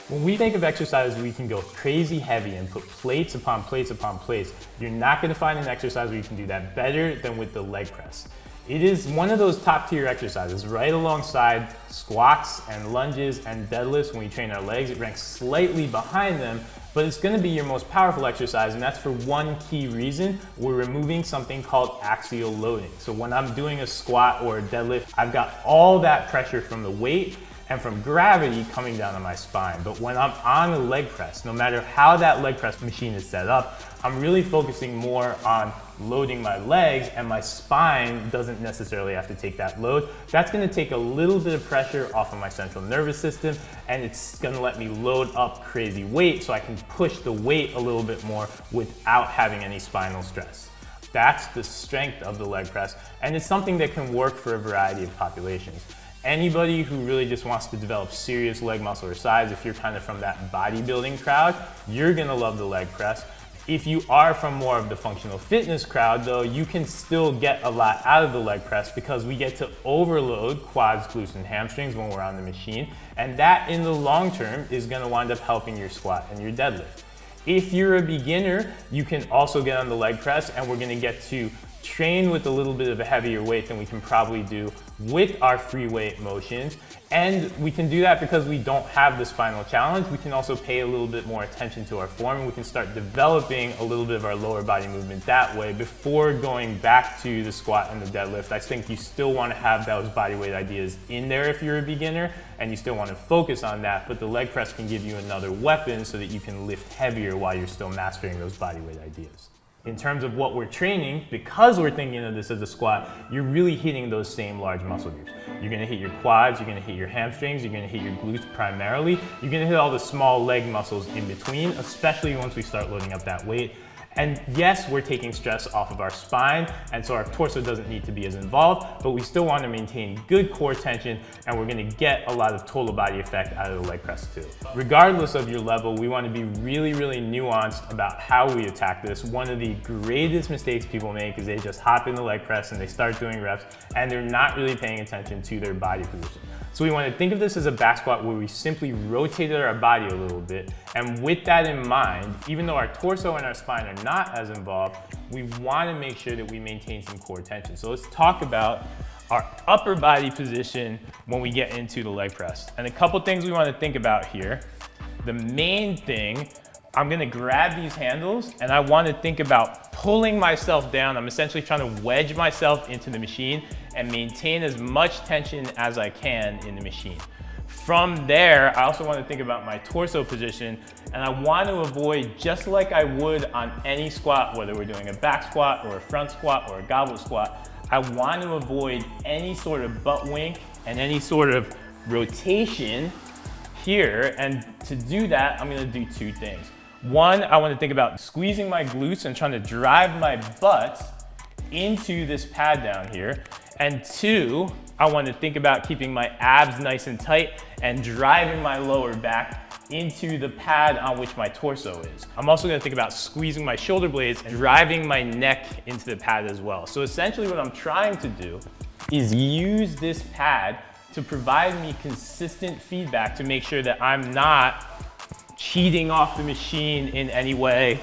When we think of exercises, we can go crazy heavy and put plates upon plates upon plates. You're not going to find an exercise where you can do that better than with the leg press. It is one of those top tier exercises right alongside squats and lunges and deadlifts. When we train our legs, it ranks slightly behind them, but it's going to be your most powerful exercise, and that's for one key reason. We're removing something called axial loading. So when I'm doing a squat or a deadlift, I've got all that pressure from the weight and from gravity coming down on my spine. But when I'm on a leg press, no matter how that leg press machine is set up, I'm really focusing more on loading my legs, and my spine doesn't necessarily have to take that load. That's gonna take a little bit of pressure off of my central nervous system, and it's gonna let me load up crazy weight so I can push the weight a little bit more without having any spinal stress. That's the strength of the leg press, and it's something that can work for a variety of populations. Anybody who really just wants to develop serious leg muscle or size, if you're kind of from that bodybuilding crowd, you're gonna love the leg press. If you are from more of the functional fitness crowd though, you can still get a lot out of the leg press because we get to overload quads, glutes, and hamstrings when we're on the machine, and that in the long term is gonna wind up helping your squat and your deadlift. If you're a beginner, you can also get on the leg press, and we're gonna get to train with a little bit of a heavier weight than we can probably do with our free weight motions. And we can do that because we don't have the spinal challenge. We can also pay a little bit more attention to our form, and we can start developing a little bit of our lower body movement that way before going back to the squat and the deadlift. I think you still want to have those body weight ideas in there if you're a beginner, and you still want to focus on that, but the leg press can give you another weapon so that you can lift heavier while you're still mastering those body weight ideas. In terms of what we're training, because we're thinking of this as a squat, you're really hitting those same large muscle groups. You're gonna hit your quads, you're gonna hit your hamstrings, you're gonna hit your glutes primarily. You're gonna hit all the small leg muscles in between, especially once we start loading up that weight. And yes, we're taking stress off of our spine, and so our torso doesn't need to be as involved, but we still want to maintain good core tension, and we're going to get a lot of total body effect out of the leg press too. Regardless of your level, we want to be really, really nuanced about how we attack this. One of the greatest mistakes people make is they just hop in the leg press and they start doing reps, and they're not really paying attention to their body position. So we want to think of this as a back squat where we simply rotated our body a little bit, and with that in mind, even though our torso and our spine are not as involved, we want to make sure that we maintain some core tension. So let's talk about our upper body position when we get into the leg press. And a couple things we want to think about here. The main thing, I'm going to grab these handles and I want to think about pulling myself down. I'm essentially trying to wedge myself into the machine and maintain as much tension as I can in the machine. From there, I also want to think about my torso position, and I want to avoid, just like I would on any squat, whether we're doing a back squat or a front squat or a goblet squat, I want to avoid any sort of butt wink and any sort of rotation here. And to do that, I'm going to do two things. One, I want to think about squeezing my glutes and trying to drive my butt into this pad down here. And two, I want to think about keeping my abs nice and tight and driving my lower back into the pad on which my torso is. I'm also going to think about squeezing my shoulder blades and driving my neck into the pad as well. So essentially what I'm trying to do is use this pad to provide me consistent feedback to make sure that I'm not cheating off the machine in any way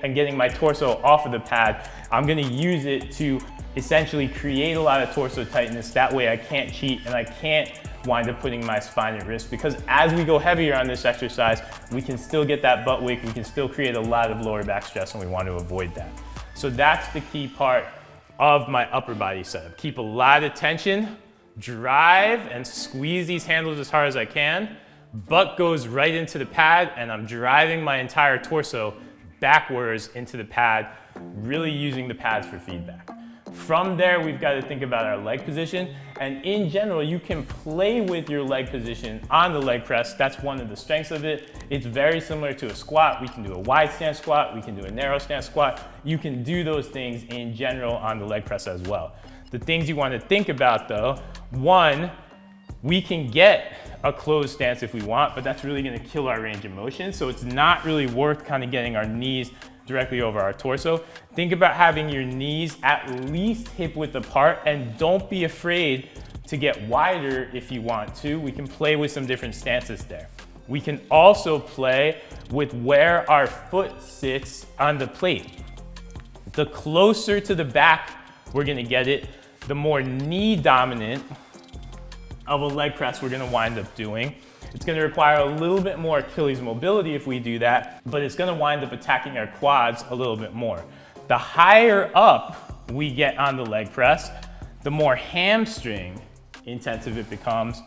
and getting my torso off of the pad. I'm going to use it to essentially create a lot of torso tightness. That way I can't cheat and I can't wind up putting my spine at risk, because as we go heavier on this exercise, we can still get that butt wink, we can still create a lot of lower back stress, and we want to avoid that. So that's the key part of my upper body setup. Keep a lot of tension, drive and squeeze these handles as hard as I can. Butt goes right into the pad, and I'm driving my entire torso backwards into the pad, really using the pads for feedback. From there, we've got to think about our leg position. And in general, you can play with your leg position on the leg press. That's one of the strengths of it. It's very similar to a squat. We can do a wide stance squat. We can do a narrow stance squat. You can do those things in general on the leg press as well. The things you want to think about though, one, we can get a closed stance if we want, but that's really going to kill our range of motion. So it's not really worth kind of getting our knees directly over our torso. Think about having your knees at least hip width apart, and don't be afraid to get wider if you want to. We can play with some different stances there. we can also play with where our foot sits on the plate. The closer to the back we're gonna get it, the more knee dominant of a leg press we're gonna wind up doing. It's gonna require a little bit more Achilles mobility if we do that, but it's gonna wind up attacking our quads a little bit more. The higher up we get on the leg press, the more hamstring intensive it becomes,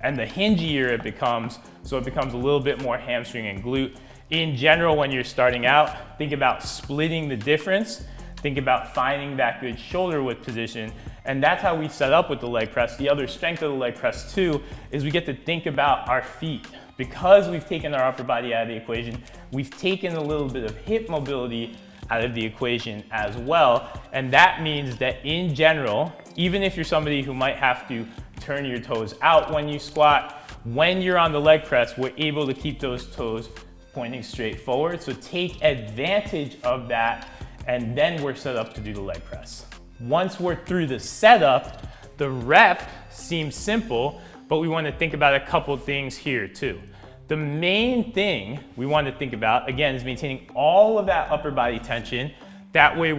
and the hingier it becomes, so it becomes a little bit more hamstring and glute. In general, when you're starting out, think about splitting the difference. Think about finding that good shoulder width position, and that's how we set up with the leg press. The other strength of the leg press too is we get to think about our feet. Because we've taken our upper body out of the equation, we've taken a little bit of hip mobility out of the equation as well, and that means that in general, even if you're somebody who might have to turn your toes out when you squat, when you're on the leg press, we're able to keep those toes pointing straight forward. So take advantage of that, and then we're set up to do the leg press. Once we're through the setup, the rep seems simple, but we want to think about a couple things here too. The main thing we want to think about, again, is maintaining all of that upper body tension. That way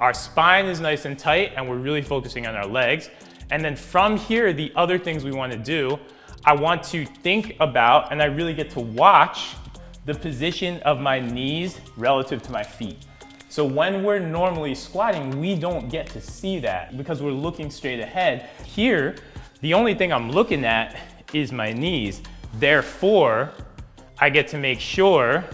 our spine is nice and tight and we're really focusing on our legs. And then from here, the other things we want to do, I want to think about, and I really get to watch, the position of my knees relative to my feet. So when we're normally squatting, we don't get to see that because we're looking straight ahead. Here, the only thing I'm looking at is my knees. Therefore, I get to make sure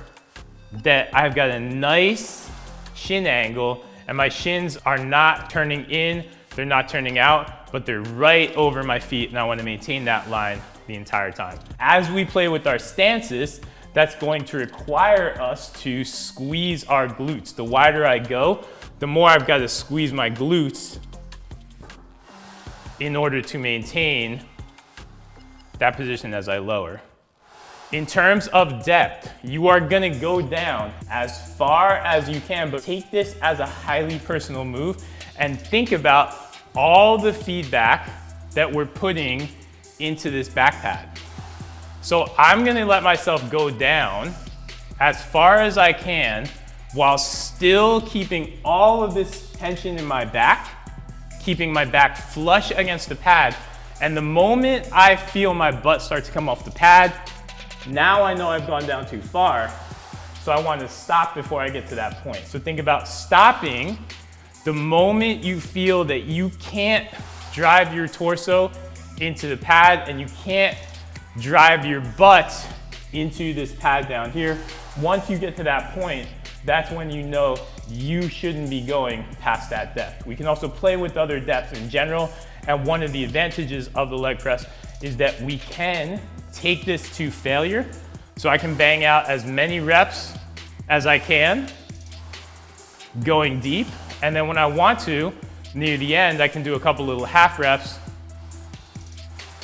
that I've got a nice shin angle and my shins are not turning in, they're not turning out, but they're right over my feet, and I want to maintain that line the entire time. As we play with our stances, that's going to require us to squeeze our glutes. The wider I go, the more I've got to squeeze my glutes in order to maintain that position as I lower. In terms of depth, you are gonna go down as far as you can, but take this as a highly personal move and think about all the feedback that we're putting into this back pad. So I'm gonna let myself go down as far as I can while still keeping all of this tension in my back, keeping my back flush against the pad. And the moment I feel my butt start to come off the pad, now I know I've gone down too far. So I want to stop before I get to that point. So think about stopping the moment you feel that you can't drive your torso into the pad and you can't drive your butt into this pad down here. Once you get to that point, that's when you know you shouldn't be going past that depth. We can also play with other depths in general, and one of the advantages of the leg press is that we can take this to failure. So I can bang out as many reps as I can, going deep, and then when I want to, near the end, I can do a couple little half reps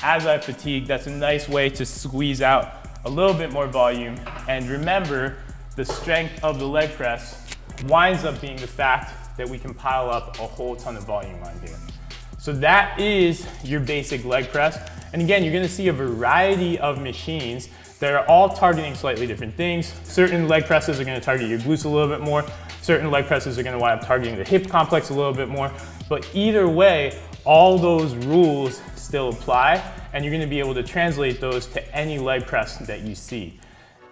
as I fatigue. That's a nice way to squeeze out a little bit more volume. And remember, the strength of the leg press winds up being the fact that we can pile up a whole ton of volume on here. So that is your basic leg press. And again, you're gonna see a variety of machines that are all targeting slightly different things. Certain leg presses are gonna target your glutes a little bit more. Certain leg presses are gonna wind up targeting the hip complex a little bit more. But either way, all those rules still apply, and you're gonna be able to translate those to any leg press that you see.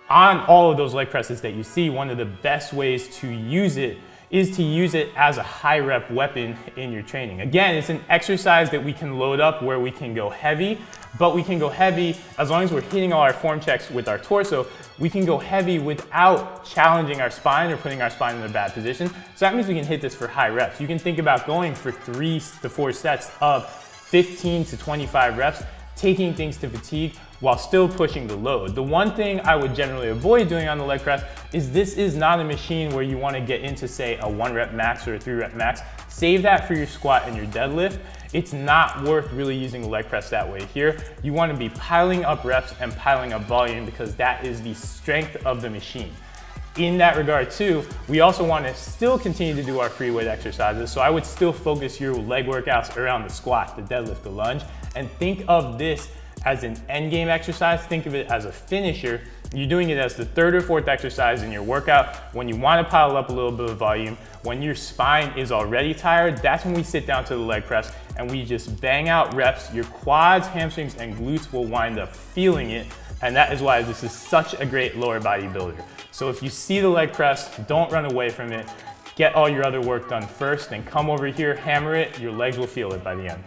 On all of those leg presses that you see, one of the best ways to use it is to use it as a high rep weapon in your training. Again, it's an exercise that we can load up where we can go heavy, but we can go heavy as long as we're hitting all our form checks with our torso. We can go heavy without challenging our spine or putting our spine in a bad position. So that means we can hit this for high reps. You can think about going for 3 to 4 sets of 15 to 25 reps, taking things to fatigue while still pushing the load. The one thing I would generally avoid doing on the leg press is this is not a machine where you want to get into, say, a 1 rep max or a 3 rep max. Save that for your squat and your deadlift. It's not worth really using the leg press that way here. You want to be piling up reps and piling up volume because that is the strength of the machine. In that regard too, we also want to still continue to do our free weight exercises. So I would still focus your leg workouts around the squat, the deadlift, the lunge, and think of this as an end game exercise. Think of it as a finisher. You're doing it as the third or fourth exercise in your workout. When you want to pile up a little bit of volume, when your spine is already tired, that's when we sit down to the leg press and we just bang out reps. Your quads, hamstrings, and glutes will wind up feeling it. And that is why this is such a great lower body builder. So if you see the leg press, don't run away from it. Get all your other work done first and come over here, hammer it. Your legs will feel it by the end.